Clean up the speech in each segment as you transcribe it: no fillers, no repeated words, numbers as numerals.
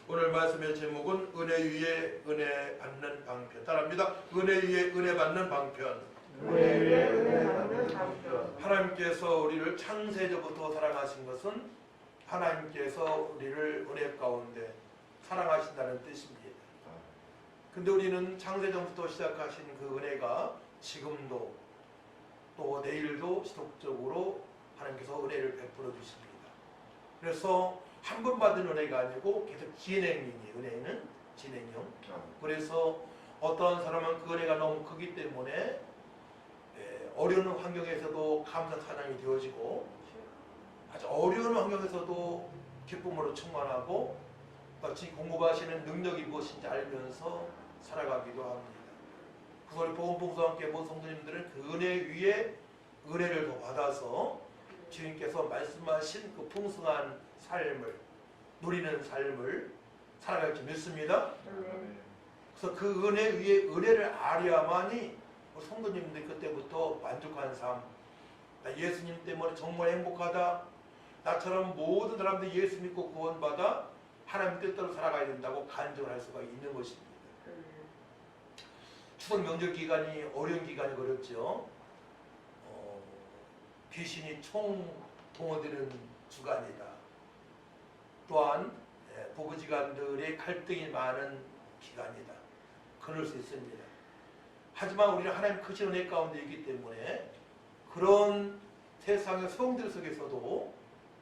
오늘 말씀의 제목은 은혜 위에 은혜 받는 방편. 따라합니다. 은혜 위에 은혜 받는 방편. 은혜 위에 은혜 받는 방편. 하나님께서 우리를 창세전부터 사랑하신 것은 하나님께서 우리를 은혜 가운데 사랑하신다는 뜻입니다. 근데 우리는 창세전부터 시작하신 그 은혜가 지금도 또 내일도 지속적으로 하나님께서 은혜를 베풀어 주십니다. 그래서 한 번 받은 은혜가 아니고 계속 진행형이에요. 은혜는 진행형. 그래서 어떤 사람은 그 은혜가 너무 크기 때문에 어려운 환경에서도 감사 찬양이 되어지고 아주 어려운 환경에서도 기쁨으로 충만하고 마치 공급하시는 능력이 무엇인지 알면서 살아가기도 합니다. 그래서 우리 복음봉사와 함께 모든 성도님들은 그 은혜 위에 은혜를 더 받아서 주님께서 말씀하신 그 풍성한 삶을 누리는 삶을 살아갈 줄 믿습니다. 그래서 그 은혜 위에 은혜를 알아야만이 우리 성도님들이 그때부터 만족한 삶, 나 예수님 때문에 정말 행복하다, 나처럼 모든 사람들이 예수 믿고 구원받아 하나님 뜻대로 살아가야 된다고 간증을 할 수가 있는 것입니다. 추석 명절 기간이 어려운 기간이 그렇죠. 귀신이 총동원되는 주간이다. 또한 부부지간들의 갈등이 많은 기간이다. 그럴 수 있습니다. 하지만 우리는 하나님 크신 은혜 가운데 있기 때문에 그런 세상의 소용들 속에서도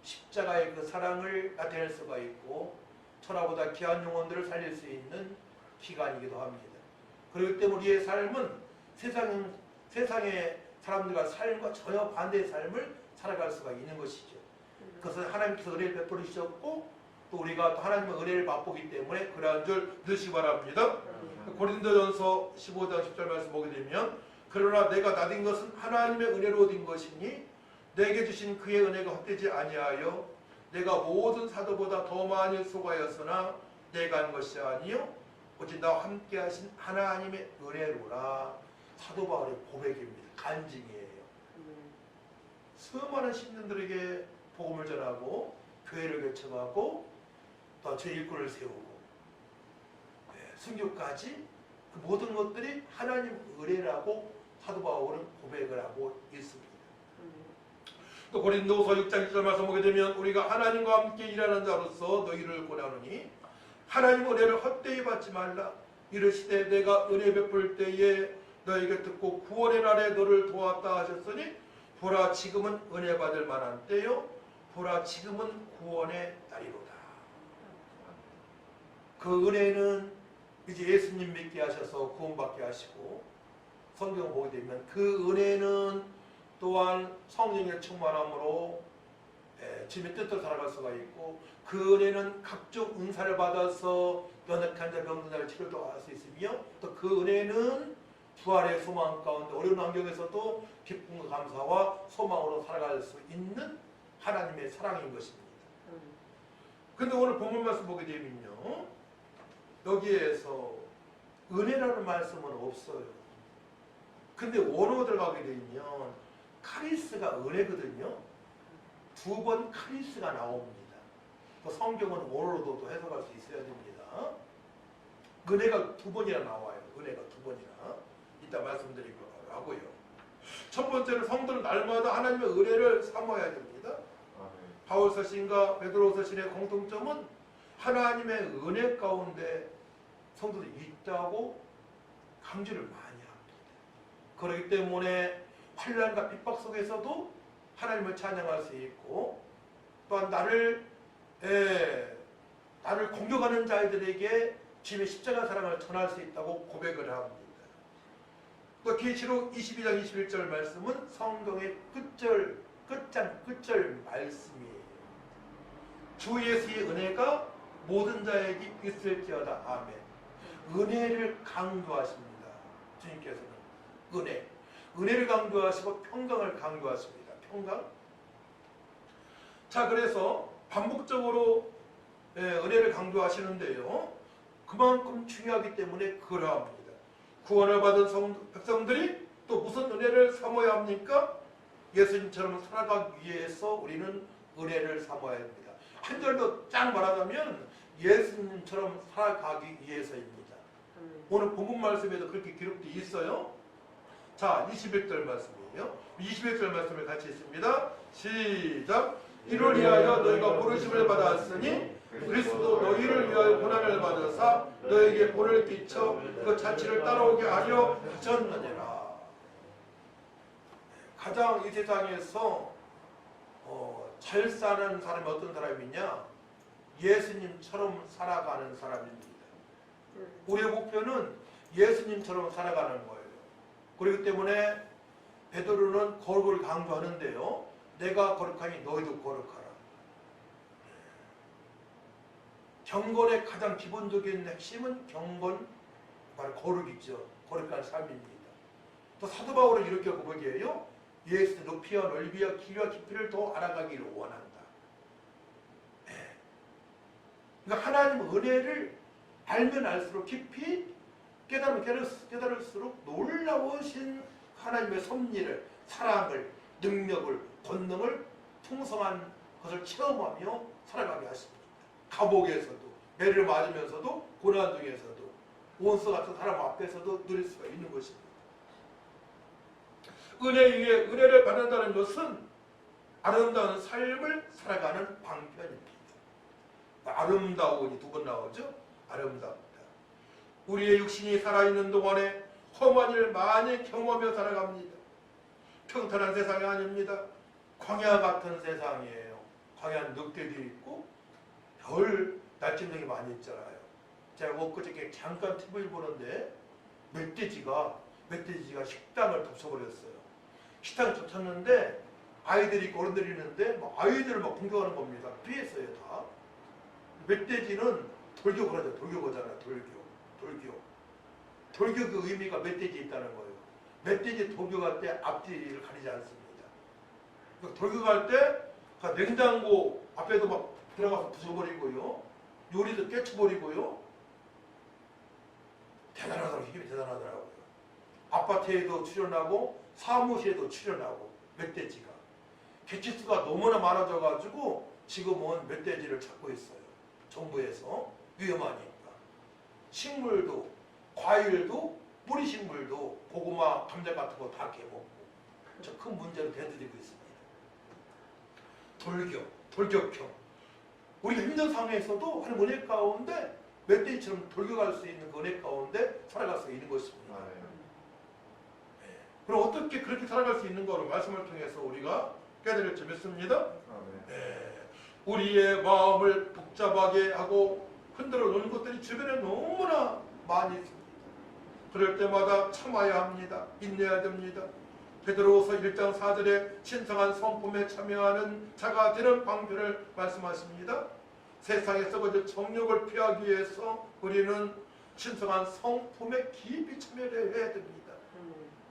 십자가의 그 사랑을 나타낼 수가 있고 천하보다 귀한 영혼들을 살릴 수 있는 기간이기도 합니다. 그렇기 때문에 우리의 삶은 세상의 사람들과 삶과 전혀 반대의 삶을 살아갈 수가 있는 것이죠. 그것은 하나님께서 은혜를 베풀어 주셨고 또 우리가 또 하나님의 은혜를 맛보기 때문에 그러한 줄 넣으시기 바랍니다. 고린도전서 15장 10절 말씀 보게 되면 그러나 내가 나딘 것은 하나님의 은혜로 얻은 것이니 내게 주신 그의 은혜가 헛되지 아니하여 내가 모든 사도보다 더 많이 수고하였으나 내가 한 것이 아니요 오직 나와 함께 하신 하나님의 은혜로라. 사도 바울의 고백입니다. 간증이에요. 수많은 신령들에게 복음을 전하고 교회를 개척하고 또 제 일꾼을 세우고 순교까지 그 모든 것들이 하나님 은혜라고 사도 바울은 고백을 하고 있습니다. 또 고린도서 6장 1절 말씀 보게 되면 우리가 하나님과 함께 일하는 자로서 너희를 권하노니 하나님 은혜를 헛되이 받지 말라. 이르시되 내가 은혜 베풀 때에 너에게 듣고 구원의 날에 너를 도왔다 하셨으니 보라 지금은 은혜 받을 만한 때요 보라 지금은 구원의 날이로다. 그 은혜는 이제 예수님 믿게 하셔서 구원받게 하시고 성경을 보게 되면 그 은혜는 또한 성령의 충만함으로 주님의 뜻대로 살아갈 수가 있고 그 은혜는 각종 은사를 받아서 연약한 자 병든 자를 치료도 할 수 있으며 또 그 은혜는 부활의 소망 가운데 어려운 환경에서도 기쁨과 감사와 소망으로 살아갈 수 있는 하나님의 사랑인 것입니다. 근데 오늘 본문 말씀 보게 되면요 여기에서 은혜라는 말씀은 없어요. 근데 원어로 들어가게 되면 카리스가 은혜거든요. 두 번 카리스가 나옵니다. 그 성경은 원어로도 또 해석할 수 있어야 됩니다. 은혜가 두 번이나 나와요. 은혜가 두 번이나. 이따 말씀드리고 하고요. 첫 번째는 성도는 날마다 하나님의 은혜를 사모해야 됩니다. 바울 서신과 베드로 서신의 공통점은 하나님의 은혜 가운데 성도들이 있다고 강조를 많이 합니다. 그렇기 때문에 환난과 핍박 속에서도 하나님을 찬양할 수 있고 또한 나를 공격하는 자들에게 주님의 십자가 사랑을 전할 수 있다고 고백을 합니다. 또 계시록 22장 21절 말씀은 성경의 끝절 말씀이에요. 주 예수의 은혜가 모든 자에게 있을지어다. 아멘. 은혜를 강조하십니다. 주님께서는 은혜를 강조하시고 평강을 강조하십니다. 평강. 자, 그래서 반복적으로 은혜를 강조하시는데요. 그만큼 중요하기 때문에 그러합니다. 구원을 받은 백성들이 또 무슨 은혜를 사모해야 합니까? 예수님처럼 살아가기 위해서 우리는 은혜를 사모해야 합니다. 한 절로 쫙 말하자면 예수님처럼 살아가기 위해서입니다. 오늘 본문 말씀에도 그렇게 기록되어 있어요. 자, 21절 말씀이에요. 21절 말씀을 같이 읽습니다. 시작. 이를 위하여 너희가 부르심을 받았으니 그리스도 너희를 위하여 고난을 받으사 너에게 본을 끼쳐 그 자취를 따라오게 하려 하셨느니라. 가장 이 세상에서 잘 사는 사람이 어떤 사람이냐? 예수님처럼 살아가는 사람입니다. 우리의 목표는 예수님처럼 살아가는 거예요. 그렇기 때문에 베드로는 거룩을 강조하는데요. 내가 거룩하니 너희도 거룩하라. 경건의 가장 기본적인 핵심은 경건, 바로 거룩이죠. 거룩한 삶입니다. 또 사도 바울은 이렇게 고백해요. 예수의 높이와 넓이와 길이와 깊이를 더 알아가기를 원한다. 그러니까 하나님 은혜를 알면 알수록 깊이 깨달을수록 놀라우신 하나님의 섭리를, 사랑을, 능력을, 권능을 풍성한 것을 체험하며 살아가게 하십니다. 감옥에서도, 매를 맞으면서도, 고난 중에서도, 원수 같은 사람 앞에서도 누릴 수가 있는 것입니다. 은혜 위에 은혜를 받는다는 것은 아름다운 삶을 살아가는 방편입니다. 아름다운이 두 번 나오죠? 아름답다. 우리의 육신이 살아있는 동안에 험한 일 많이 경험하며 살아갑니다. 평탄한 세상이 아닙니다. 광야 같은 세상이에요. 광야는 늑대도 있고 별 날짐승이 많이 있잖아요. 제가 엊그저께 잠깐 TV를 보는데 멧돼지가 식당을 덮쳐버렸어요. 식당을 덮쳤는데 아이들이 걸어들이는데 아이들을 막 공격하는 겁니다. 피했어요 다. 멧돼지는 돌교가 하죠. 돌교거잖아요. 돌교 그 의미가 멧돼지에 있다는 거예요. 멧돼지 돌교갈 때 앞뒤를 가리지 않습니다. 돌교갈 때 냉장고 앞에도 막 들어가서 부숴버리고요. 요리도 깨쳐버리고요. 대단하더라고요. 힘이 대단하더라고요. 아파트에도 출연하고 사무실에도 출연하고 멧돼지가. 개체수가 너무나 많아져가지고 지금은 멧돼지를 찾고 있어요. 정부에서 위험하니까. 식물도, 과일도, 뿌리식물도 고구마, 감자 같은 거 다 캐먹고 저 큰 문제로 대두되고 있습니다. 돌격형. 우리가 힘든 상황에서도 하는 은혜 가운데 멧돼지처럼 돌격할 수 있는 그 은혜 가운데 살아갈 수 있는 것입니다. 네. 그럼 어떻게 그렇게 살아갈 수 있는 거로 말씀을 통해서 우리가 깨달을 줄 믿습니다. 네. 우리의 마음을 복잡하게 하고 흔들어 놓는 것들이 주변에 너무나 많이 있습니다. 그럴 때마다 참아야 합니다. 인내해야 됩니다. 베드로후서 1장 4절에 신성한 성품에 참여하는 자가 되는 방편을 말씀하십니다. 세상에 썩어질 정욕을 피하기 위해서 우리는 신성한 성품에 깊이 참여를 해야 됩니다.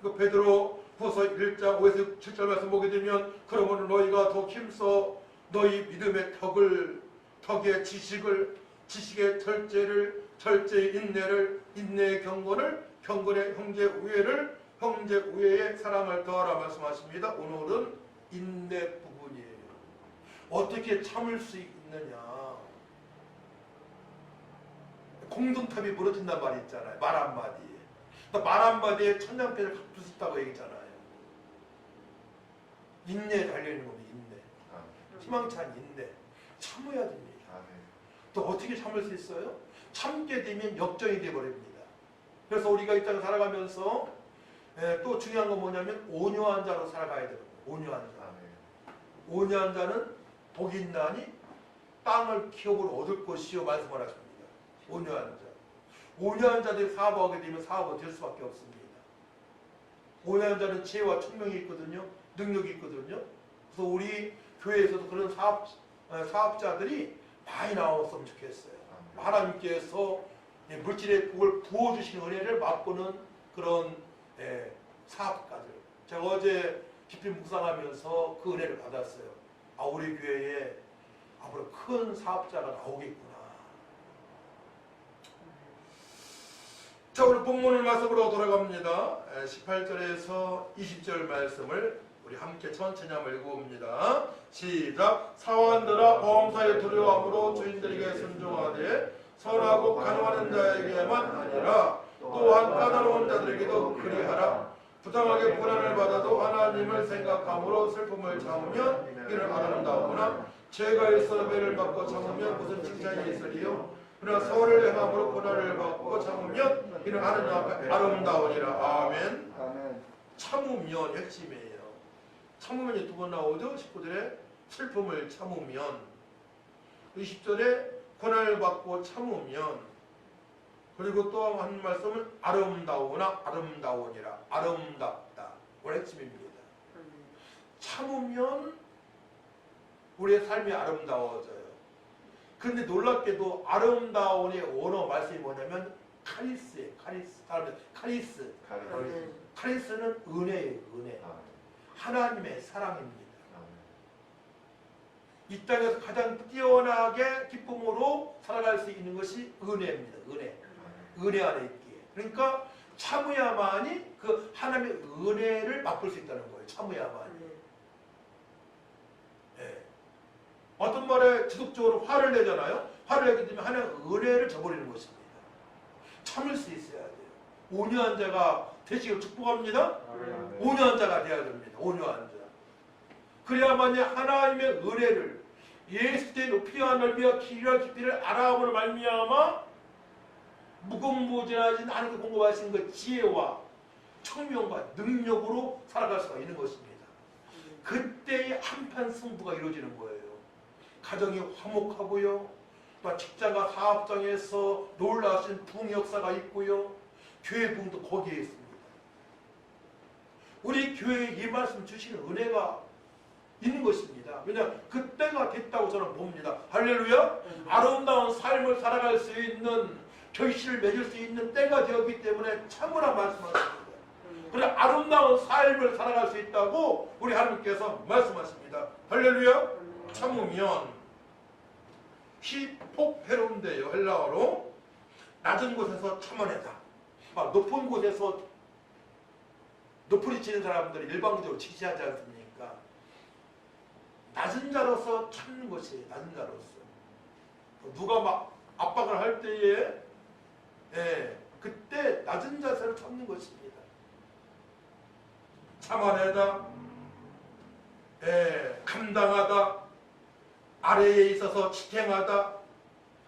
그 베드로후서 1장 5에서 7절 말씀 보게 되면 그러므로 너희가 더 힘써 너희 믿음의 덕의 지식의 절제의 인내를, 인내의 경건의 형제 우애의 사랑을 더하라 말씀하십니다. 오늘은 인내 부분이에요. 어떻게 참을 수 있느냐. 공동탑이 무너진단 말이 있잖아요. 말 한마디에. 말 한마디에 천냥패를 갚을 수 있다고 얘기잖아요. 인내에 달려있는 겁니다. 인내. 희망찬 인내. 참아야 됩니다. 또 어떻게 참을 수 있어요? 참게 되면 역정이 되어버립니다. 그래서 우리가 이 땅을 살아가면서 또 중요한 건 뭐냐면 온유한 자로 살아가야 됩니다. 온유한 자. 온유한 자는 복이 있나니 땅을 기업으로 얻을 것이요 말씀을 하십니다. 온유한 자. 온유한 자들이 사업하게 되면 사업은 될 수밖에 없습니다. 온유한 자는 지혜와 총명이 있거든요. 능력이 있거든요. 그래서 우리 교회에서도 그런 사업자들이 많이 나왔으면 좋겠어요. 하나님께서 물질의 복을 부어주신 은혜를 맛보는 그런 사업가들. 제가 어제 깊이 묵상하면서 그 은혜를 받았어요. 아, 우리 교회에 앞으로 큰 사업자가 나오겠구나. 자, 오늘 본문을 말씀으로 돌아갑니다. 18절에서 20절 말씀을 우리 함께 천천히 한번 읽어봅니다. 시작. 사원들아 범사에 두려워함으로 주인들에게 순종하되 선하고 간용하는 자에게만 아니라 또한 까다로운 자들에게도 그리하라. 부당하게 고난을 받아도 하나님을 생각함으로 슬픔을 참으면 이를 아름다우구나. 죄가 있어 매를 받고 참으면 무슨 칭찬이 있으리요. 그러나 선을 행함으로 고난을 받고 참으면 이는 하나님 앞에 아름다우니라. 아멘. 아멘. 참으면 핵심이에요. 참으면이 두 번 나오죠. 19절에 슬픔을 참으면, 20절에 고난을 받고 참으면, 그리고 또 한 말씀은 아름다우나 아름다우니라. 아름답다. 오늘 핵심입니다. 참으면 우리의 삶이 아름다워져요. 근데 놀랍게도 아름다운의 원어 말씀이 뭐냐면 카리스예요. 카리스. 카리스. 카리스는 은혜예요. 은혜. 하나님의 사랑입니다. 이 땅에서 가장 뛰어나게 기쁨으로 살아갈 수 있는 것이 은혜입니다. 은혜. 은혜 안에 있기에. 그러니까 참으야만이 그 하나님의 은혜를 맛볼 수 있다는 거예요. 참으야만이. 네. 어떤 말에 지속적으로 화를 내잖아요. 화를 내기 때문에 하나님의 은혜를 저버리는 것입니다. 참을 수 있어야 돼요. 온유한 자가 되시길 축복합니다. 온유한 자가 되어야 됩니다. 온유한 자. 그래야만이 하나님의 은혜를 예수의 높이와 넓이와 길이와 깊이를 알아함으로 말미암아 무궁무진하신 하나님께 공급하신 그 지혜와 청명과 능력으로 살아갈 수가 있는 것입니다. 그때의 한판 승부가 이루어지는 거예요. 가정이 화목하고요. 또 직장과 사업장에서 놀라우신 부흥 역사가 있고요. 교회 부흥도 거기에 있습니다. 우리 교회에 이 말씀 주시는 은혜가 있는 것입니다. 왜냐하면 그때가 됐다고 저는 봅니다. 할렐루야. 아름다운 삶을 살아갈 수 있는 결실을 맺을 수 있는 때가 되었기 때문에 참으라 말씀하십니다. 그래 아름다운 삶을 살아갈 수 있다고 우리 하나님께서 말씀하십니다. 할렐루야. 참으면 히포페론데요. 헬라어로 낮은 곳에서 참아내다. 높은 곳에서 높이 치는 사람들이 일방적으로 지시하지 않습니까? 낮은 자로서 참는 것이에요. 낮은 자로서. 누가 막 압박을 할 때에 그때 낮은 자세로 참는 것입니다. 참아내다, 감당하다, 아래에 있어서 지탱하다,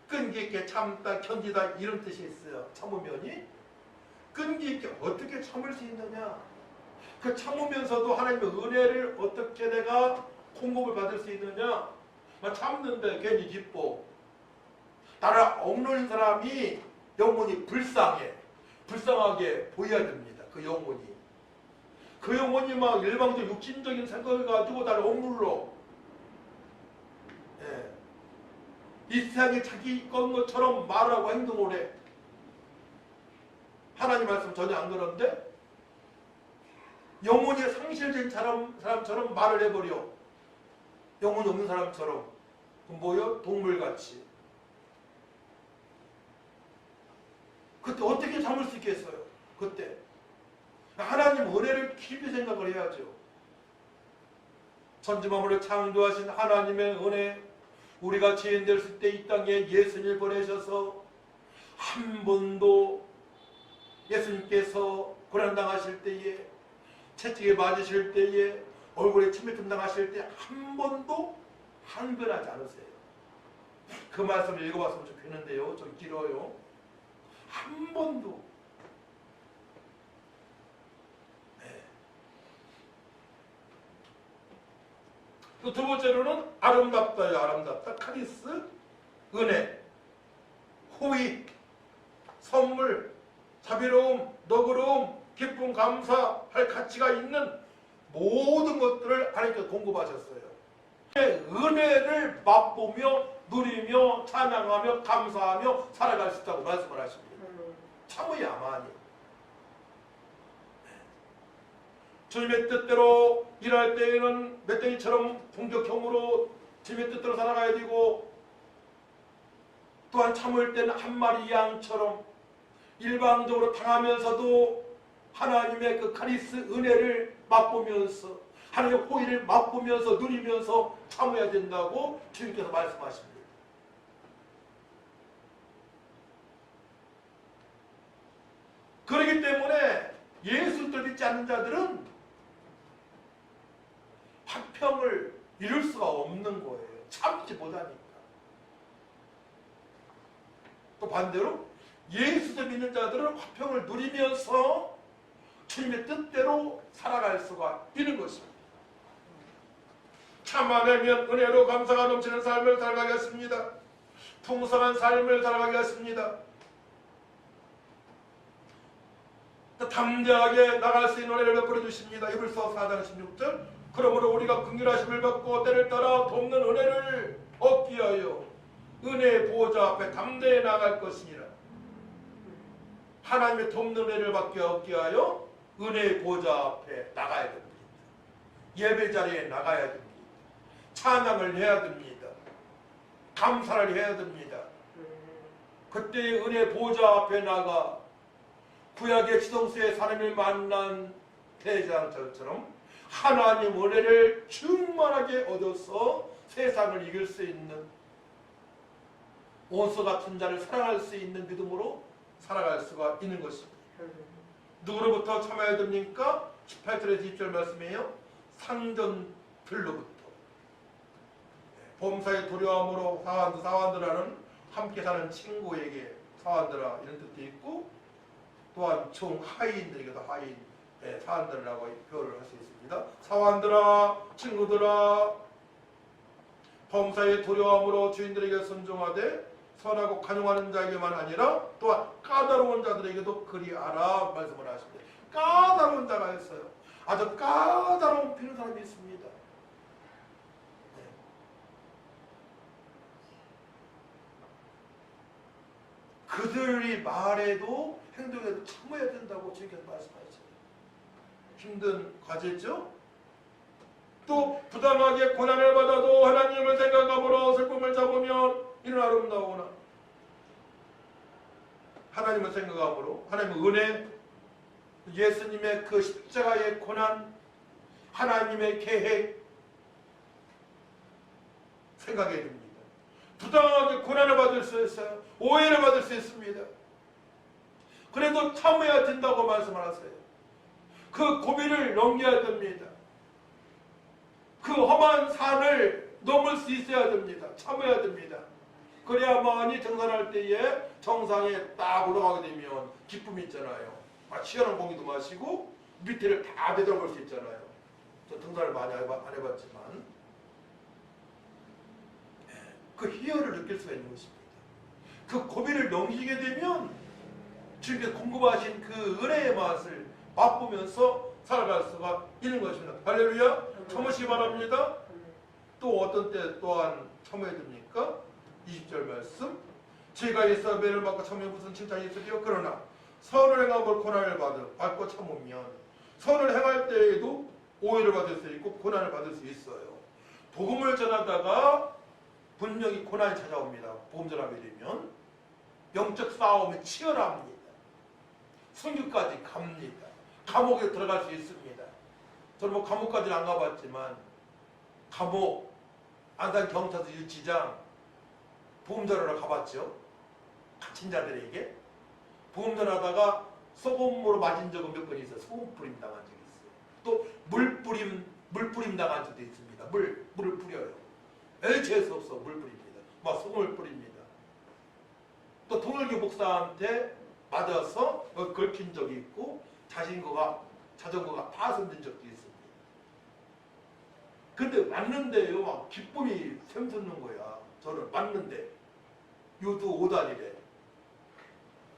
끈기 있게 참다, 견디다 이런 뜻이 있어요. 참으면이 끈기 있게 어떻게 참을 수 있느냐? 그 참으면서도 하나님의 은혜를 어떻게 내가 공급을 받을 수 있느냐? 참는데 괜히 기뻐. 나를 억누르는 사람이 영혼이 불쌍하게 보여야 됩니다. 그 영혼이. 그 영혼이 막 일방적 육신적인 생각을 가지고 나를 억눌러. 이 세상에 자기 것처럼 말하고 행동을 해. 하나님 말씀 전혀 안 그런데 영혼이 상실된 사람처럼 말을 해버려. 영혼이 없는 사람처럼. 뭐요? 동물같이. 그때 어떻게 참을 수 있겠어요? 그때. 하나님 은혜를 깊이 생각을 해야죠. 천지만물을 창조하신 하나님의 은혜, 우리가 죄인 됐을 때 이 땅에 예수님을 보내셔서 한 번도 예수님께서 고난당하실 때에, 채찍에 맞으실 때에, 얼굴에 침뱉음 당하실 때 한 번도 항변하지 않으세요. 그 말씀을 읽어봤으면 좋겠는데요. 좀 길어요. 한 번도. 또 두 번째로는 아름답다요. 아름답다. 카리스, 은혜, 호의, 선물, 자비로움, 너그러움, 기쁨, 감사할 가치가 있는 모든 것들을 하나님께서 공급하셨어요. 은혜를 맛보며 누리며 찬양하며 감사하며 살아갈 수 있다고 말씀을 하십니다. 참으야만이. 주님의 뜻대로 일할 때에는 멧돼지처럼 공격형으로 주님의 뜻대로 살아가야 되고, 또한 참을 때는 한 마리 양처럼 일방적으로 당하면서도 하나님의 그 카리스 은혜를 맛보면서 하나님의 호의를 맛보면서 누리면서 참아야 된다고 주님께서 말씀하십니다. 그렇기 때문에 예수를 믿지 않는 자들은 화평을 이룰 수가 없는 거예요. 참지 못하니까. 또 반대로 예수를 믿는 자들은 화평을 누리면서 주님의 뜻대로 살아갈 수가 있는 것입니다. 참아내면 은혜로 감사가 넘치는 삶을 살아가겠습니다. 풍성한 삶을 살아가겠습니다. 담대하게 나갈 수 있는 은혜를 베풀어 주십니다. 이불서 4장 16절 그러므로 우리가 긍휼하심을 받고 때를 따라 돕는 은혜를 얻기 위하여 은혜의 보호자 앞에 담대히 나갈 것이니라. 하나님의 돕는 은혜를 얻기 위하여 은혜의 보호자 앞에 나가야 됩니다. 예배 자리에 나가야 됩니다. 찬양을 해야 됩니다. 감사를 해야 됩니다. 그때 은혜 보호자 앞에 나가 구약의 지성소에 하나님을 만난 대제사장처럼 하나님 은혜를 충만하게 얻어서 세상을 이길 수 있는 원수 같은 자를 사랑할 수 있는 믿음으로 살아갈 수가 있는 것입니다. 누구로부터 참아야 됩니까? 18절에서 20절 말씀이에요. 상전들로부터. 범사에 두려움으로 사완들하는 함께 사는 친구에게 사완들아 이런 뜻도 있고 또한 총 하인들에게도 하인 사완들이라고 표현을 할 수 있습니다. 사완들아 친구들아 범사에 두려움으로 주인들에게 순종하되 선하고 간용하는 자에게만 아니라 또한 까다로운 자들에게도 그리하라 말씀을 하십니다. 까다로운 자가 있어요. 아주 까다로운 필요한 사람이 있습니다. 그들이 말해도 행동에도 참아야 된다고 주님께서 말씀하셨어요. 힘든 과제죠? 또 부당하게 고난을 받아도 하나님을 생각함으로 슬픔을 잡으면 이는 아름다우나 하나님을 생각함으로 하나님의 은혜 예수님의 그 십자가의 고난 하나님의 계획 생각해야 됩니다. 부당하게 고난을 받을 수 있어요. 오해를 받을 수 있습니다. 그래도 참아야 된다고 말씀하세요. 그 고비를 넘겨야 됩니다. 그 험한 산을 넘을 수 있어야 됩니다. 참아야 됩니다. 그래야만이 등산할 때에 정상에 딱 올라가게 되면 기쁨이 있잖아요. 시원한 공기도 마시고 밑에를 다 내려볼 수 있잖아요. 저 등산을 많이 안 해봤지만 그 희열을 느낄 수가 있는 것입니다. 그 고비를 넘기게 되면 주님께서 공급하신 그 은혜의 맛을 맛보면서 살아갈 수가 있는 것입니다. 할렐루야! 참으시기 바랍니다. 또 어떤 때 또한 참아야 됩니까? 20절 말씀 죄가 있어 매를 받고 참으면 무슨 칭찬이 있으리요? 그러나 선을 행함으로 고난을 받고 참으면 선을 행할 때에도 오해를 받을 수 있고 고난을 받을 수 있어요. 복음을 전하다가 분명히 고난이 찾아옵니다. 복음 전하게 되면 영적 싸움이 치열합니다. 순교까지 갑니다. 감옥에 들어갈 수 있습니다. 저는 뭐 감옥까지는 안 가봤지만 감옥, 안산 경찰서 유치장 복음 전하러 가봤죠. 갇힌 자들에게 복음 전하다가 소금으로 맞은 적은 몇 번 있어요. 소금 뿌림 당한 적이 있어요. 또 물 뿌림 당한 적도 있습니다. 물을 뿌려요. 재수 없어 물 뿌립니다. 막 소금을 뿌립니다. 또 동일교 목사한테 맞아서 걸킨 적이 있고 자전거가 파손된 적도 있습니다. 근데 맞는데요, 막 기쁨이 샘솟는 거야. 저는 맞는데 요도 5단이래.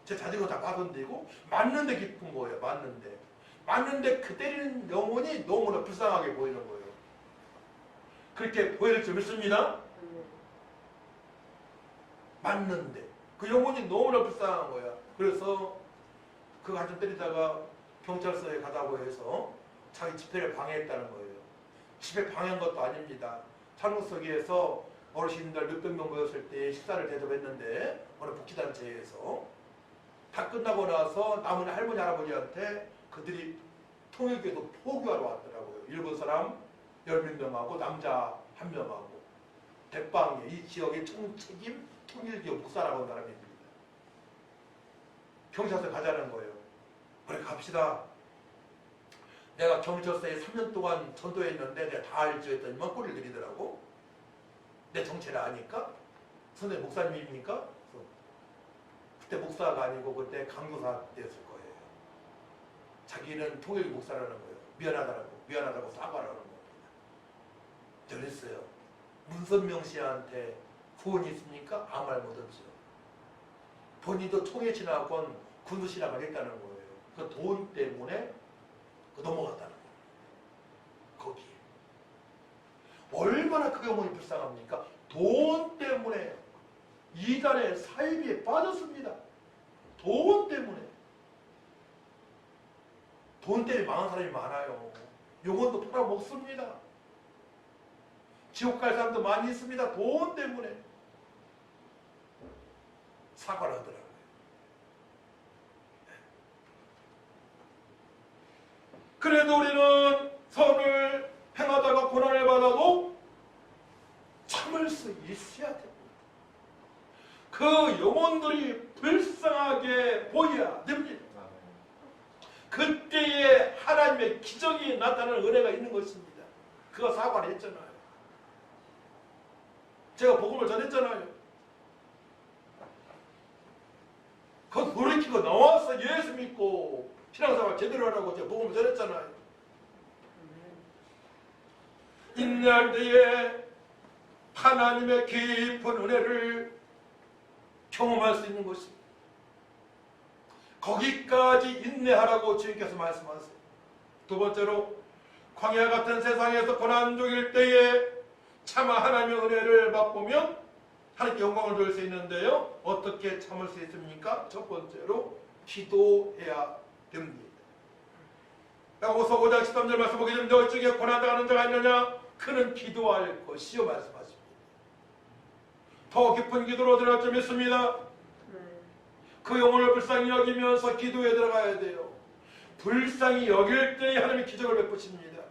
제 자전거 다 파손되고 맞는데 기쁜 거예요. 맞는데 그 때리는 영혼이 너무나 불쌍하게 보이는 거예요. 그렇게 보일 줄 믿습니다. 맞는데 그 영혼이 너무나 불쌍한 거야. 그래서 그 가정 때리다가 경찰서에 가자고 해서 자기 집회를 방해했다는 거예요. 집회 방해한 것도 아닙니다. 창국서기에서 어르신들 몇백 명 모였을 때 식사를 대접했는데 어느 복지단체에서 다 끝나고 나서 남은 할머니 할아버지한테 그들이 통일교도 포교하러 왔더라고요. 일본 사람 10몇 명하고 남자 1명하고 대빵에 이 지역의 총책임 통일기업 목사라고 하는 사람입니다. 경찰서 가자는 거예요. 그래 갑시다. 내가 경찰서에 3년 동안 전도했는데 내가 다 알죠 했더니만 꼬리를 내리더라고. 내 정체를 아니까? 선생님 목사님입니까? 그래서 그때 목사가 아니고 그때 강도사 때였을 거예요. 자기는 통일 목사라는 거예요. 미안하다고 사과를 하는 겁니다. 저랬어요. 문선명 씨한테 후원이 있습니까? 아무 말 못했죠. 본인도 총회신학원 군수신학을 했다는 거예요. 그 돈 때문에 넘어갔다는 거예요. 거기에. 얼마나 그 어머니 불쌍합니까? 돈 때문에 이단의 사이비에 빠졌습니다. 돈 때문에. 돈 때문에 망한 사람이 많아요. 영혼도 팔아먹습니다. 지옥 갈 사람도 많이 있습니다. 돈 때문에. 사과를 하더라고요. 그래도 우리는 선을 행하다가 고난을 받아도 참을 수 있어야 됩니다. 그 영혼들이 불쌍하게 보여야 됩니다. 그때에 하나님의 기적이 나타나는 은혜가 있는 것입니다. 그거 사과를 했잖아요. 제가 복음을 전했잖아요. 그거 돌이키고 나와서 예수 믿고 신앙생활 제대로 하라고 제가 복음을 전했잖아요. 인내할 때에 하나님의 깊은 은혜를 경험할 수 있는 것입니다. 거기까지 인내하라고 주님께서 말씀하세요. 두 번째로 광야 같은 세상에서 고난 중일 때에 차마 하나님의 은혜를 맛보면 하나님께 영광을 돌릴 수 있는데요. 어떻게 참을 수 있습니까? 첫 번째로 기도해야 됩니다. 야고보서 5장 13절 말씀 보게 되면 너희 중에 고난당하는 자가 있느냐? 그는 기도할 것이요 말씀하십니다. 더 깊은 기도로 들어갈 점이 있습니다. 그 영혼을 불쌍히 여기면서 기도에 들어가야 돼요. 불쌍히 여길 때 하나님이 기적을 베푸십니다.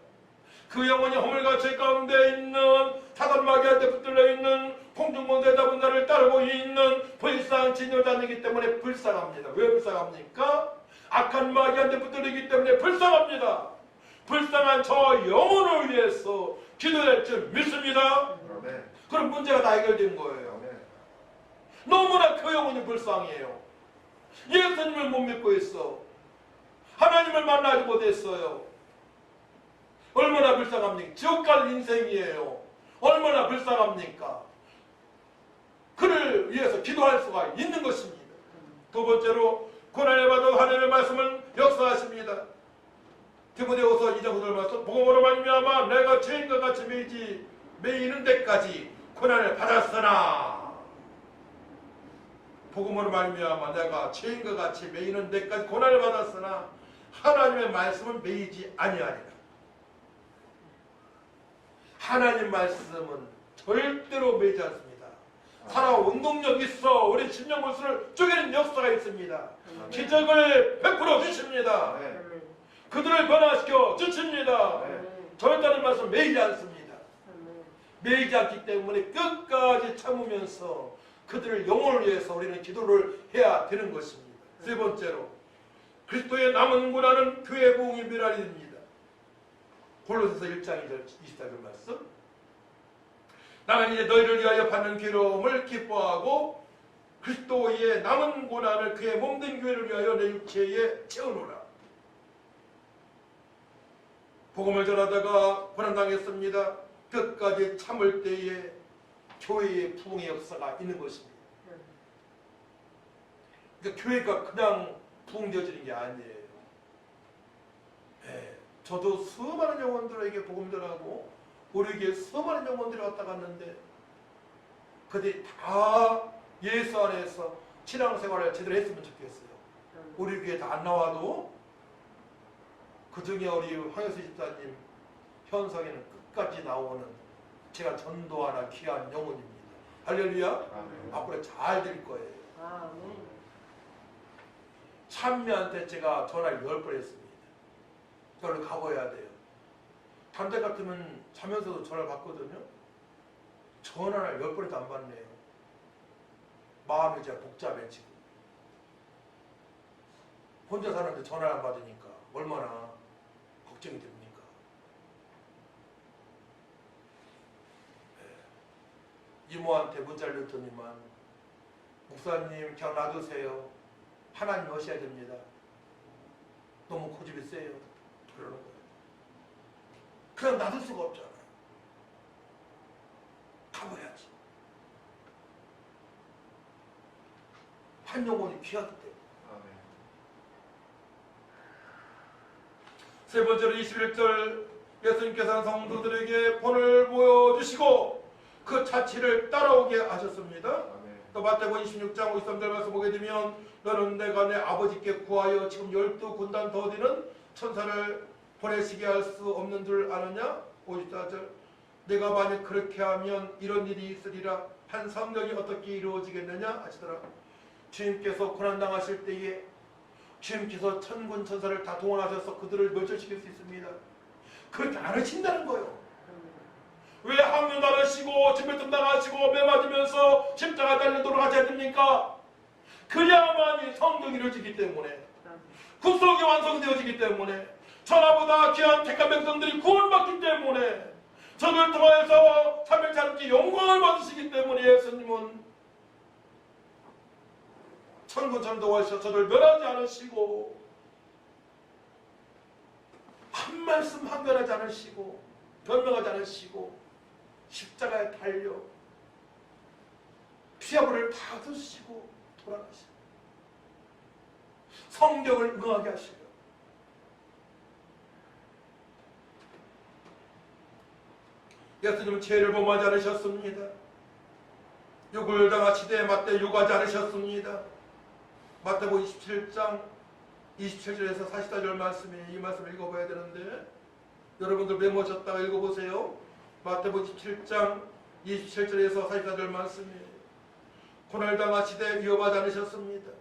그 영혼이 허물같이 가운데 있는 사단마귀한테 붙들려 있는 공중몬대 잡은 자를 따르고 있는 불쌍한 진여자이기 때문에 불쌍합니다. 왜 불쌍합니까? 악한 마귀한테 붙들리기 때문에 불쌍합니다. 불쌍한 저 영혼을 위해서 기도할 줄 믿습니다. 그럼 문제가 다 해결된 거예요. 너무나 그 영혼이 불쌍해요. 예수님을 못 믿고 있어. 하나님을 만나지 못했어요. 얼마나 불쌍합니까? 지옥 갈 인생이에요. 얼마나 불쌍합니까? 그를 위해서 기도할 수가 있는 것입니다. 두 번째로 고난을 받아 하나님의 말씀은 역사하십니다. 디모데후서 2장 9절 말씀 복음으로 말미암아 내가 죄인과 같이 매이는 데까지 고난을 받았으나 복음으로 말미암아 내가 죄인과 같이 매이는 데까지 고난을 받았으나 하나님의 말씀은 매이지 아니하리라. 하나님 말씀은 절대로 매이지 않습니다. 살아온 능력이 있어 우리 심령골수를 쪼개는 역사가 있습니다. 기적을 베풀어 주십니다. 그들을 변화시켜 주십니다. 절대로 말씀 매이지 않습니다. 매이지 않기 때문에 끝까지 참으면서 그들을 영혼을 위해서 우리는 기도를 해야 되는 것입니다. 세 번째로 그리스도의 남은 고난은 교회 부흥의 미랄이 됩니다. 골로새서 1장 24절 말씀 나는 이제 너희를 위하여 받는 괴로움을 기뻐하고 그리스도의 남은 고난을 그의 몸된 교회를 위하여 내 육체에 채워놓으라. 복음을 전하다가 고난당했습니다. 끝까지 참을 때에 교회의 부흥의 역사가 있는 것입니다. 그러니까 교회가 그냥 부흥되어지는 게 아니에요. 네, 저도 수많은 영혼들에게 복음 전하고 우리 교회 수많은 영혼들이 왔다 갔는데 그들이 다 예수 안에서 신앙생활을 제대로 했으면 좋겠어요. 우리 교회 다 안 나와도 그 중에 우리 황효수 집사님 현상에는 끝까지 나오는 제가 전도하나 귀한 영혼입니다. 할렐루야. 앞으로 잘 될 거예요. 찬미한테 제가 전화를 10번 했습니다. 저를 가봐야 돼요. 단대 같으면 자면서도 전화를 받거든요. 전화를 10번에도 안 받네요. 마음이 이제 복잡해지고. 혼자 사는데 전화를 안 받으니까 얼마나 걱정이 됩니까? 이모한테 문자를 넣더니만 목사님 그냥 놔두세요. 하나님 오셔야 됩니다. 너무 고집이 세요. 그러는 거예요. 그냥 놔둘 수가 없잖아요. 가봐야지. 한 영혼이 귀하기 때문에. 세 번째로 21절 예수님께서는 성도들에게 본을 보여주시고 그 자취를 따라오게 하셨습니다. 또 마태복음 26장 53절 말씀 보게 되면 너는 내가 내 아버지께 구하여 지금 12군단 더디는 천사를 보내시게 할 수 없는 줄 아느냐? 54절 내가 만약 그렇게 하면 이런 일이 있으리라 한 성령이 어떻게 이루어지겠느냐 하시더라. 주님께서 고난당하실 때에 주님께서 천군 천사를 다 동원하셔서 그들을 멸절시킬 수 있습니다. 그렇게 안 하신다는 거예요. 왜 항문 나르시고 집배점 당하시고 매 맞으면서 십자가 달려 돌아가셔야 됩니까? 그래야만이 성령이 이루어지기 때문에 국속이 완성되어지기 때문에 천하보다 귀한 택한 백성들이 구원받기 때문에 저를 통하여서 삼일째 하나님께 영광을 받으시기 때문에 예수님은 천군천도하셔서 저를 멸하지 않으시고 한 말씀 항변하지 않으시고 변명하지 않으시고 십자가에 달려 피아부를 다 드시고 돌아가시고 성경을 응하게 하시려 예수님은 죄를 범하지 않으셨습니다. 욕을 당하시되 맞대 욕하지 않으셨습니다. 마태복음 27장 27절에서 44절 말씀에 이 말씀을 읽어봐야 되는데 여러분들 메모하셨다가 읽어보세요. 마태복음 17장 27절에서 44절 말씀에 고난당하시되 위협하지 않으셨습니다.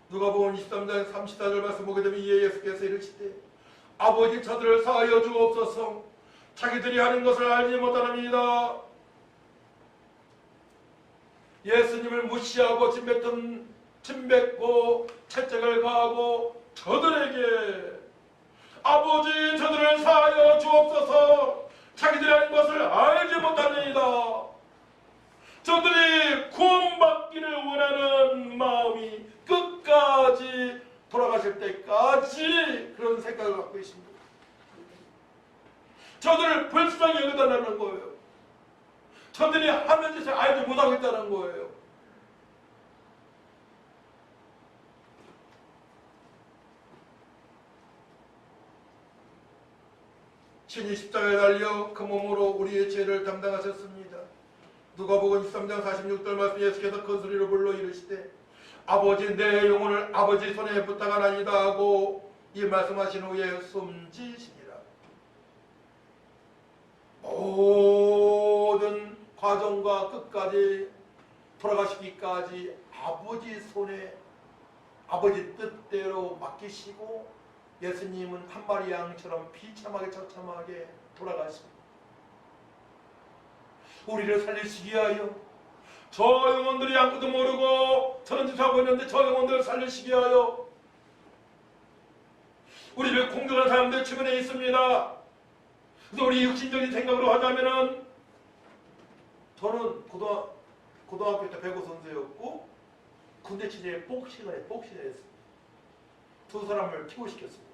누가복음 23장 34절 말씀 보게 되면 이에 예수께서 이르시되 아버지 저들을 사하여 주옵소서 자기들이 하는 것을 알지 못하느니이다. 예수님을 무시하고 침뱉고 채찍을 가하고 저들에게 아버지 저들을 사하여 주옵소서 자기들이 하는 것을 알지 못하느니이다. 저들이 구원받기를 원하는 마음이 끝까지 돌아가실 때까지 그런 생각을 갖고 있습니다. 저들을 불쌍히 여기다라는 거예요. 저들이 하는 짓을 알지 못하고 있다는 거예요. 신이 십자가에 달려 그 몸으로 우리의 죄를 담당하셨습니다. 누가복음 13장 46절 말씀 예수께서 큰 소리로 불러 이르시되 아버지 내 영혼을 아버지 손에 부탁하나이다 하고 이 말씀하신 후에 숨지시니라. 모든 과정과 끝까지 돌아가시기까지 아버지 손에 아버지 뜻대로 맡기시고 예수님은 한 마리 양처럼 비참하게 처참하게 돌아가십니다. 우리를 살리시기 위하여 저 영혼들이 아무것도 모르고 저런 짓을 하고 있는데 저 영혼들을 살리시기 위하여 우리를 공격하는 사람들 주변에 있습니다. 그래서 우리 육신적인 생각으로 하자면은 저는 고등학교 때 배구 선수였고 군대 시절에 복싱을 했습니다. 두 사람을 피고시켰습니다.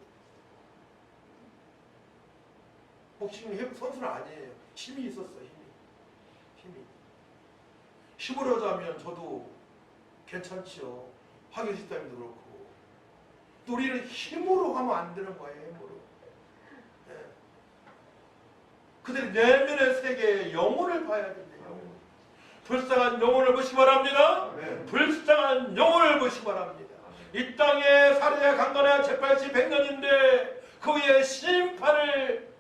복싱 선수는 아니에요. 힘이 있었어요. 힘으로 하자면 저도 괜찮지요. 하기식 따님도 그렇고. 또 우리는 힘으로 하면 안 되는 거예요. 힘으로. 네. 그들이 내면의 세계에 영혼을 봐야 됩니다. 영혼. 불쌍한 영혼을 보시기 바랍니다. 네. 불쌍한 영혼을 보시기 바랍니다. 이 땅에 살해야 강간해야 재판시 100년인데 그 위에 심판을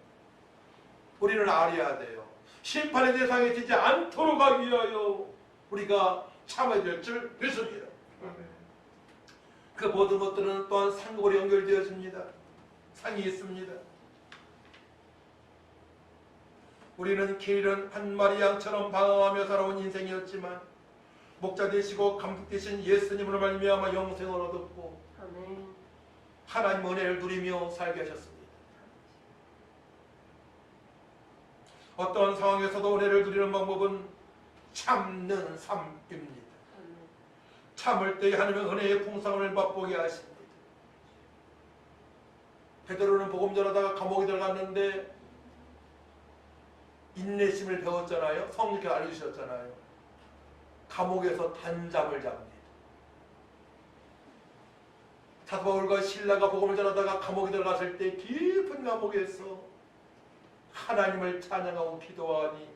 우리는 알아야 돼요. 심판의 대상에 지지 않도록 하기 위하여 우리가 참아야 될 줄 믿습니다. 그 모든 것들은 또한 상급으로 연결되어집니다. 상이 있습니다. 우리는 길은 한 마리 양처럼 방황하며 살아온 인생이었지만 목자 되시고 감독 되신 예수님으로 말미암아 영생을 얻었고 아멘. 하나님 은혜를 누리며 살게 하셨습니다. 어떤 상황에서도 은혜를 누리는 방법은 참는 삶입니다. 참을 때 하나님의 은혜의 풍성을 맛보게 하십니다. 베드로는 복음 전하다가 감옥에 들어갔는데 인내심을 배웠잖아요. 성령께서 알려주셨잖아요. 감옥에서 단잠을 잡니다. 사도 바울과 실라가 복음을 전하다가 감옥에 들어갔을 때 깊은 감옥에서 하나님을 찬양하고 기도하니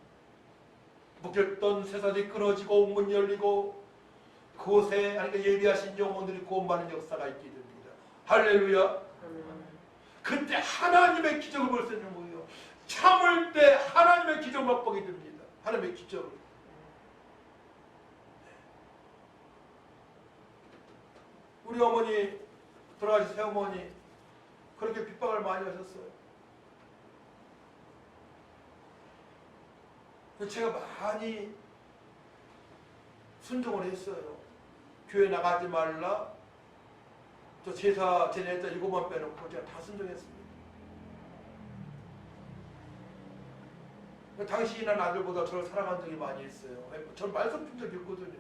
묶였던 쇠사슬이 끊어지고 문이 열리고 그곳에 하나님께 예비하신 영혼들이 구원받는 역사가 있게 됩니다. 할렐루야. 그때 하나님의 기적을 볼 수 있는 거예요. 참을 때 하나님의 기적을 맛보게 됩니다. 하나님의 기적을. 우리 어머니, 돌아가신 새어머니 그렇게 핍박을 많이 하셨어요. 제가 많이 순종을 했어요. 교회 나가지 말라. 또 제사 제내자 이것만 빼놓고 제가 다 순종했습니다. 당신이나 아들보다 저를 사랑한 적이 많이 있어요. 저는 말씀 준 적이 있거든요.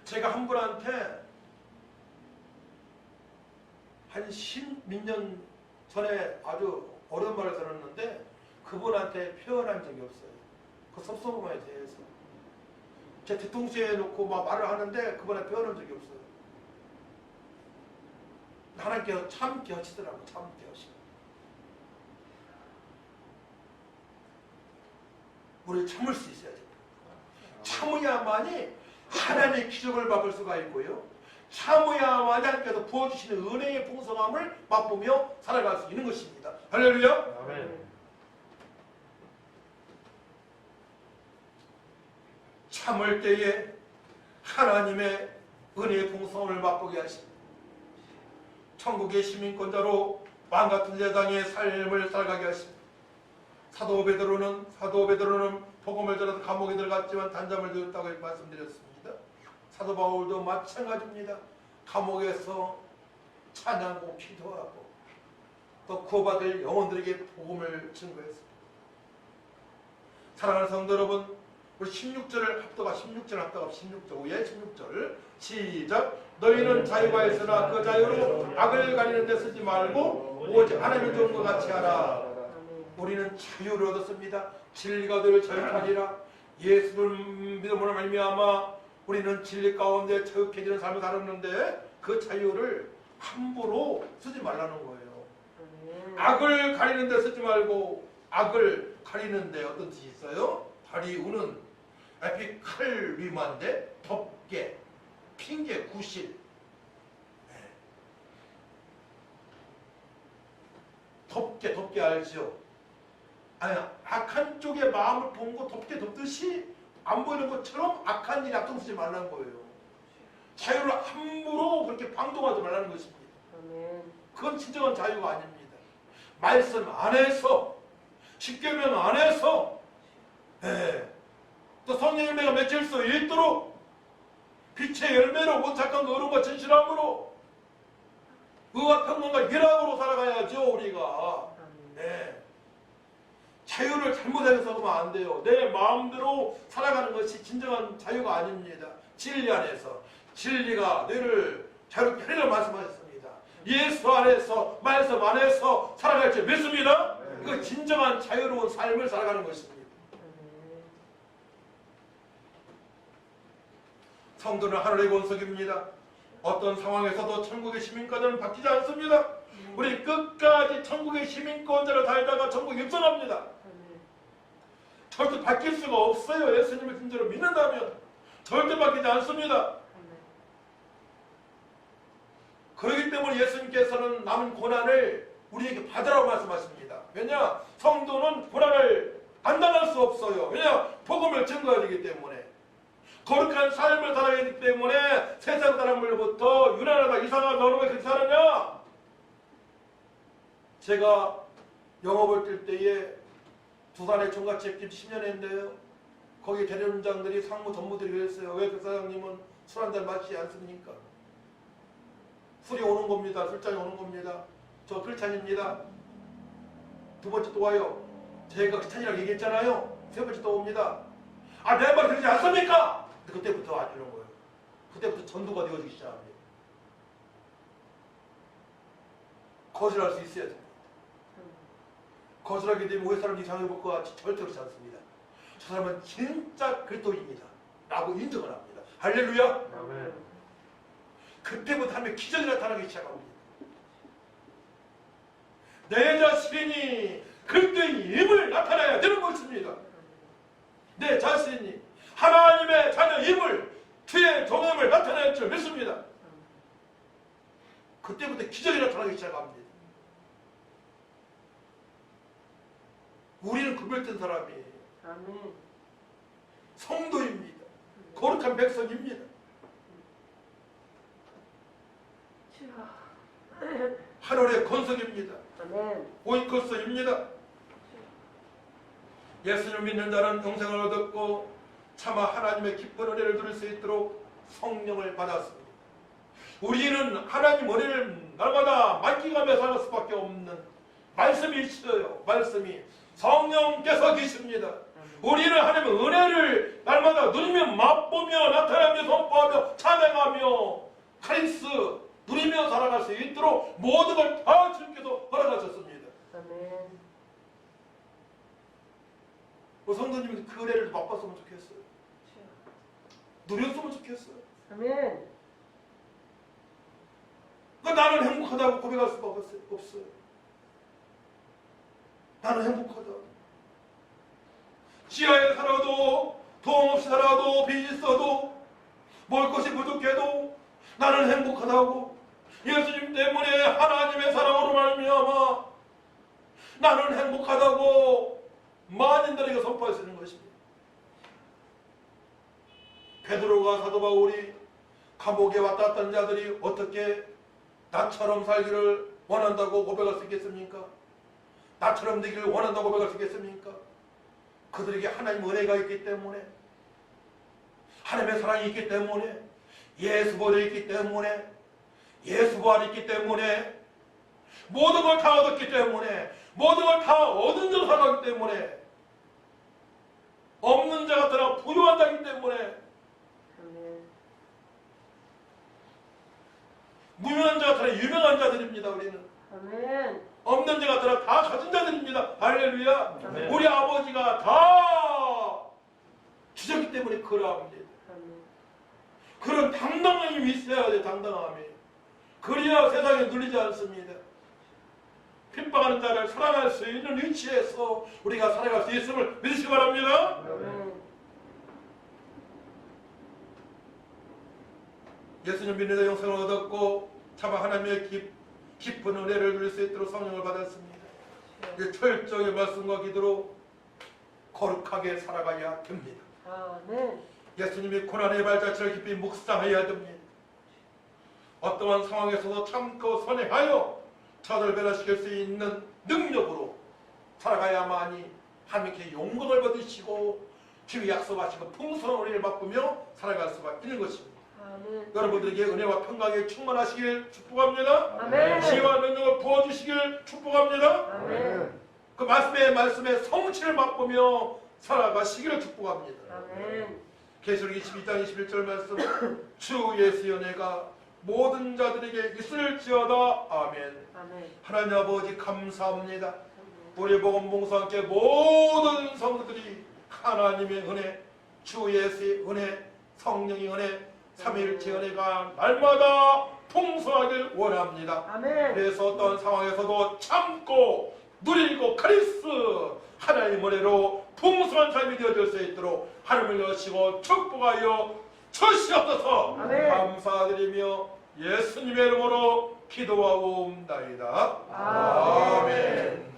제가 한 분한테 한 10몇 년 전에 아주 어려운 말을 들었는데 그분한테 표현한 적이 없어요. 그 섭섭함에 대해서. 제 뒤통수에 놓고 막 말을 하는데 그분한테 표현한 적이 없어요. 하나님께서 참게 하시더라고요. 참게 하시고. 우리 참을 수 있어야 됩니다. 참어야만이 하나님의 기적을 맛볼 수가 있고요. 참어야만이 하나님께서 부어주시는 은혜의 풍성함을 맛보며 살아갈 수 있는 것입니다. 할렐루야. 아멘. 참을 때에 하나님의 은혜의 풍성함을 맛보게 하십니다. 천국의 시민권자로 왕같은 세상의 삶을 살아가게 하십니다. 사도 베드로는 복음을 전해서 감옥에 들어갔지만 단잠을 들었다고 말씀드렸습니다. 사도 바울도 마찬가지입니다. 감옥에서 찬양하고 기도하고 또 구원받을 영혼들에게 복음을 증거했습니다. 사랑하는 성도 여러분, 우리 16절을 합독하 16절 위에 16절 시작. 너희는 자유가 있으나 그 자유로 악을 가리는 데 쓰지 말고 오직 하나님의 종과 같이 하라. 우리는 자유를 얻었습니다. 진리가 너희를 자유하리라. 예수를 믿음으로 말미암아 우리는 진리 가운데 자유해지는 삶을 살았는데 그 자유를 함부로 쓰지 말라는 거예요. 악을 가리는 데 쓰지 말고 악을 가리는 데 어떤 뜻이 있어요? 다리우는 에피칼리만데 덮개, 핑계, 구실. 덮개 알죠? 아니, 악한 쪽에 마음을 본거 덮개 덮듯이 안 보이는 것처럼 악한 일에 앞장 쓰지 말라는 거예요. 자유를 함부로 그렇게 방종하지 말라는 것입니다. 그건 진정한 자유가 아닙니다. 말씀 안에서, 십계명 안에서, 또 성령의 열매가 맺힐 수 있도록 빛의 열매로 원착한 거룩과 진실함으로 의와 평강과 희락으로 살아가야죠. 우리가. 자유를 잘못 해석하면 안 돼요. 내 마음대로 살아가는 것이 진정한 자유가 아닙니다. 진리 안에서. 진리가 너희를 자유롭게 하리라 말씀하셨습니다. 예수 안에서, 말씀 안에서 살아갈 줄 믿습니다. 이거 진정한 자유로운 삶을 살아가는 것입니다. 성도는 하늘의 권속입니다. 어떤 상황에서도 천국의 시민권은 바뀌지 않습니다. 우리 끝까지 천국의 시민권자를 달다가 천국에 입성합니다. 절대 바뀔 수가 없어요. 예수님을 진짜로 믿는다면 절대 바뀌지 않습니다. 그렇기 때문에 예수님께서는 남은 고난을 우리에게 받으라고 말씀하십니다. 왜냐? 성도는 고난을 안 당할 수 없어요. 왜냐? 복음을 증거해야 되기 때문에. 거룩한 삶을 살아야 하기 때문에 세상 사람들로부터 유난하다 이상하다 너는 왜 그렇게 살았냐? 제가 영업을 뛸 때에 두산의 종갓집 10년 했는데요. 거기 대리점장들이 상무 전무들이 그랬어요. 왜 그 사장님은 술 한잔 마시지 않습니까? 술이 오는 겁니다. 술잔이 오는 겁니다. 저 필찬입니다. 두 번째 또 와요. 제가 귀찬이라고 얘기했잖아요. 세 번째 또 옵니다. 아, 내 말 들리지 않습니까? 근데 그때부터 안 이런 거예요. 그때부터 전도가 되어지기 시작합니다. 거절할 수 있어야 됩니다. 거절하게 되면 왜 사람 이상해 볼 것 같이 절대 그렇지 않습니다. 저 사람은 진짜 그리스도인입니다. 라고 인정을 합니다. 할렐루야. 아멘. 그때부터 하면 기적이 나타나기 시작합니다. 내 자신이 그리스도인임을 나타내야 되는 것입니다. 내 자신이 하나님의 자녀임을 주의 종임을 나타낼 줄 믿습니다. 그때부터 기적이 나타나기 시작합니다. 우리는 구별된 사람이에요. 아멘. 성도입니다. 거룩한 백성입니다. 하늘의 권속입니다. 아멘. 오이코스입니다. 예수를 믿는 자는 영생을 얻었고 차마 하나님의 기쁜 은혜를 누릴 수 있도록 성령을 받았습니다. 우리는 하나님 은혜를 날마다 만끽하며 살 수밖에 없는 말씀이 있어요. 말씀이 성령께서 계십니다. 우리는 하나님의 은혜를 날마다 누리며 맛보며 나타나며 선포하며 찬양하며 카리스 누리며 살아갈 수 있도록 모든 걸 다 주님께서 허락하셨습니다. 아멘. 성도님이 그 은혜를 맛봤으면 좋겠어요. 누렸으면 좋겠어요. 아멘. 그러니까 나는 행복하다고 고백할 수가 없어요. 나는 행복하다. 지하에 살아도 돈 없이 살아도 빚이 있어도 먹을 것이 부족해도 나는 행복하다고 예수님 때문에 하나님의 사랑으로 말미암아 나는 행복하다고 만인들에게 선포할 수 있는 것입니다. 베드로가 사도 바울이 감옥에 왔다 갔다 하는 자들이 어떻게 나처럼 살기를 원한다고 고백할 수 있겠습니까? 나처럼 되기를 원한다고 고백할 수 있겠습니까? 그들에게 하나님 은혜가 있기 때문에 하나님의 사랑이 있기 때문에 예수 보혈이 있기 때문에 예수 부활이 있기 때문에 모든 걸 다 얻었기 때문에 모든 걸 다 얻은 자로 살아가기 때문에 없는 자가 더나 부유한 자이기 때문에 아멘. 무명한 자가 더나 유명한 자들입니다. 우리는 아멘. 없는 자가 더나 다 가진 자들입니다. 할렐루야. 아멘. 우리 아버지가 다 주셨기 때문에 그러합니다. 아멘. 그런 당당함이 있어야 돼요. 당당함이. 그래야 세상에 눌리지 않습니다. 핍박하는 자를 사랑할 수 있는 위치에서 우리가 살아갈 수 있음을 믿으시기 바랍니다. 아멘. 예수님 믿는 영생을 얻었고 차마 하나님의 깊은 은혜를 누릴 수 있도록 성령을 받았습니다. 이제 철저히 말씀과 기도로 거룩하게 살아가야 됩니다. 아멘. 예수님이 고난의 발자취를 깊이 묵상해야 됩니다. 어떠한 상황에서도 참고 선행하여 저를 변화시킬 수 있는 능력으로 살아가야만이 하나님께 영광을 받으시고 주의 약속하시고 풍성한 은혜를 맛보며 살아갈 수가 있는 것입니다. 아멘. 여러분들에게 은혜와 평강에 충만하시길 축복합니다. 아멘. 지혜와 능력을 부어주시길 축복합니다. 아멘. 그 말씀의 성취를 맛보며 살아가시기를 축복합니다. 아멘. 계시록 22장 21절 말씀 주 예수의 은혜가 모든 자들에게 있을지어다. 아멘. 아멘. 하나님 아버지 감사합니다. 우리 복음 봉사와 함께 모든 성도들이 하나님의 은혜, 주 예수의 은혜, 성령의 은혜, 삼위일체 은혜가 날마다 풍성하길 원합니다. 아멘. 그래서 어떤 상황에서도 참고 누리고 카리스 하나님 은혜로 풍성한 삶이 되어질 수 있도록 하나님을 여시고 축복하여 주시옵소서. 아멘. 감사드리며 예수님의 이름으로 기도하옵나이다. 아멘. 아멘.